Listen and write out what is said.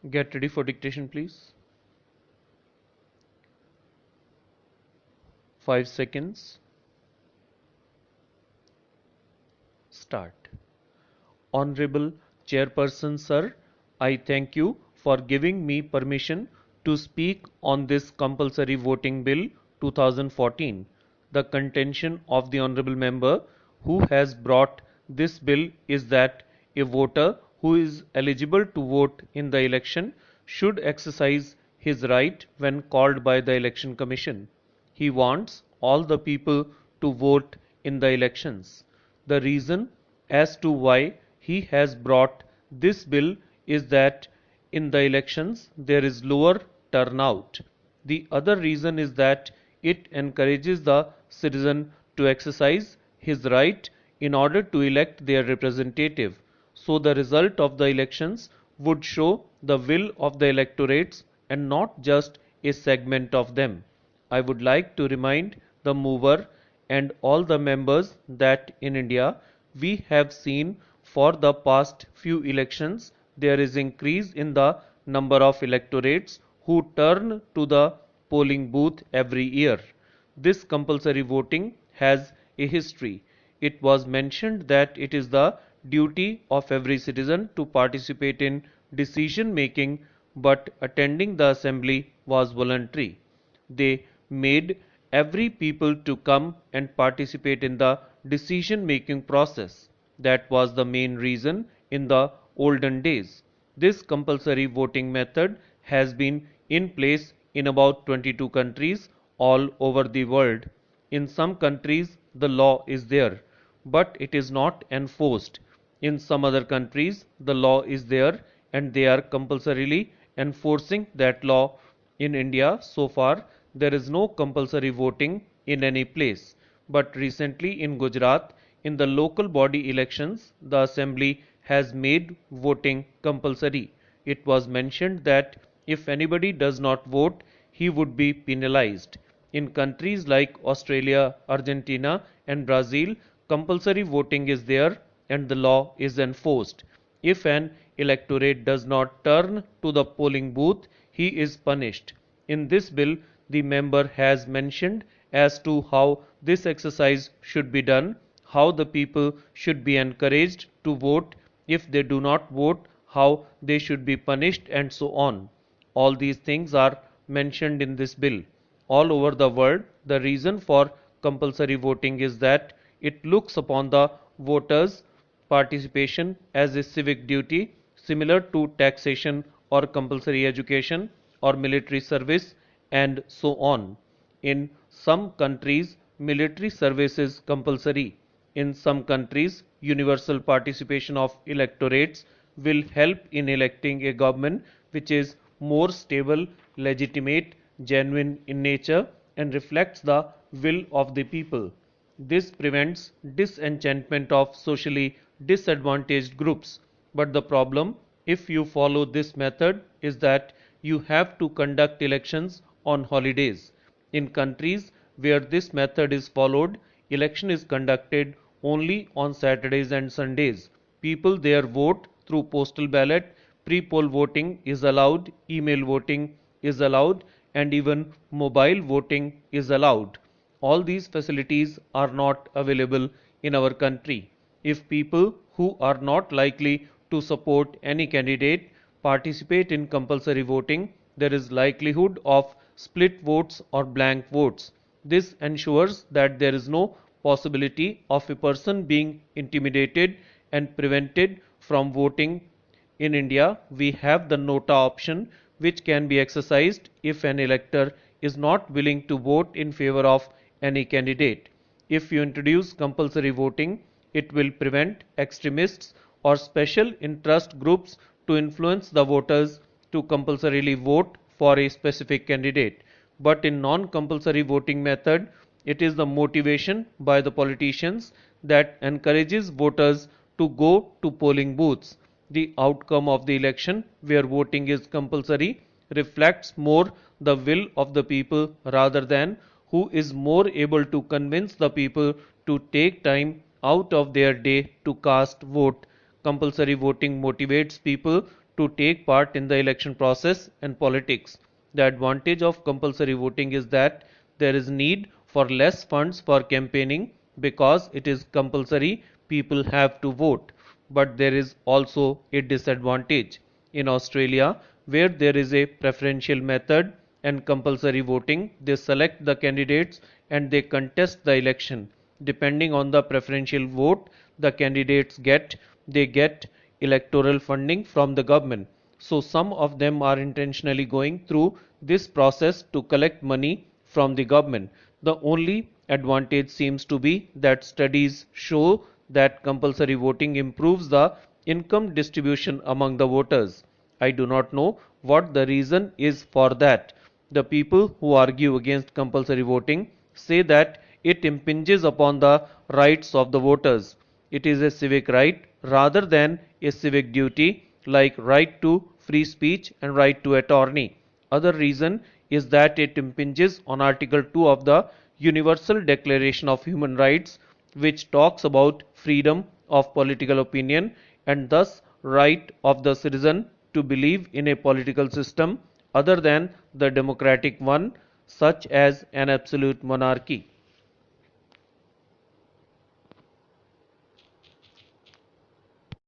Get ready for dictation, please. 5 seconds. Start. Honorable Chairperson Sir, I thank you for giving me permission to speak on this compulsory voting bill 2014. The contention of the honorable member who has brought this bill is that a voter who is eligible to vote in the election should exercise his right when called by the Election Commission. He wants all the people to vote in the elections. The reason as to why he has brought this bill is that in the elections there is lower turnout. The other reason is that it encourages the citizen to exercise his right in order to elect their representative. So the result of the elections would show the will of the electorates and not just a segment of them. I would like to remind the mover and all the members that in India we have seen for the past few elections there is increase in the number of electorates who turn to the polling booth every year. This compulsory voting has a history. It was mentioned that it is the duty of every citizen to participate in decision making, but attending the assembly was voluntary. They made every people to come and participate in the decision making process. That was the main reason in the olden days. This compulsory voting method has been in place in about 22 countries all over the world. In some countries the law is there, but it is not enforced. In some other countries the law is there and they are compulsorily enforcing that law. In India, so far, there is no compulsory voting in any place. But recently in Gujarat, in the local body elections, the assembly has made voting compulsory. It was mentioned that if anybody does not vote, he would be penalized. In countries like Australia, Argentina, and Brazil, compulsory voting is there and the law is enforced. If an electorate does not turn to the polling booth, he is punished. In this bill, the member has mentioned as to how this exercise should be done, how the people should be encouraged to vote, if they do not vote, how they should be punished, and so on. All these things are mentioned in this bill. All over the world, the reason for compulsory voting is that it looks upon the voters' participation as a civic duty similar to taxation or compulsory education or military service and so on. In some countries, military service is compulsory. In some countries, universal participation of electorates will help in electing a government which is more stable, legitimate, genuine in nature, and reflects the will of the people. This prevents disenchantment of socially disadvantaged groups. But the problem, if you follow this method, is that you have to conduct elections on holidays. In countries where this method is followed, election is conducted only on Saturdays and Sundays. People there vote through postal ballot, pre-poll voting is allowed, email voting is allowed, and even mobile voting is allowed. All these facilities are not available in our country. If people who are not likely to support any candidate participate in compulsory voting, there is likelihood of split votes or blank votes. This ensures that there is no possibility of a person being intimidated and prevented from voting. In India, we have the nota option which can be exercised if an elector is not willing to vote in favor of any candidate. If you introduce compulsory voting, it will prevent extremists or special interest groups to influence the voters to compulsorily vote for a specific candidate. But in non-compulsory voting method, it is the motivation by the politicians that encourages voters to go to polling booths. The outcome of the election, where voting is compulsory, reflects more the will of the people rather than who is more able to convince the people to take time out of their day to cast vote. Compulsory voting motivates people to take part in the election process and politics. The advantage of compulsory voting is that there is need for less funds for campaigning because it is compulsory, people have to vote. But there is also a disadvantage. In Australia, where there is a preferential method and compulsory voting, they select the candidates and they contest the election. Depending on the preferential vote the candidates get, they get electoral funding from the government. So some of them are intentionally going through this process to collect money from the government. The only advantage seems to be that studies show that compulsory voting improves the income distribution among the voters. I do not know what the reason is for that. The people who argue against compulsory voting say that it impinges upon the rights of the voters. It is a civic right rather than a civic duty like right to free speech and right to attorney. Other reason is that it impinges on Article 2 of the Universal Declaration of Human Rights, which talks about freedom of political opinion and thus right of the citizen to believe in a political system other than the democratic one, such as an absolute monarchy.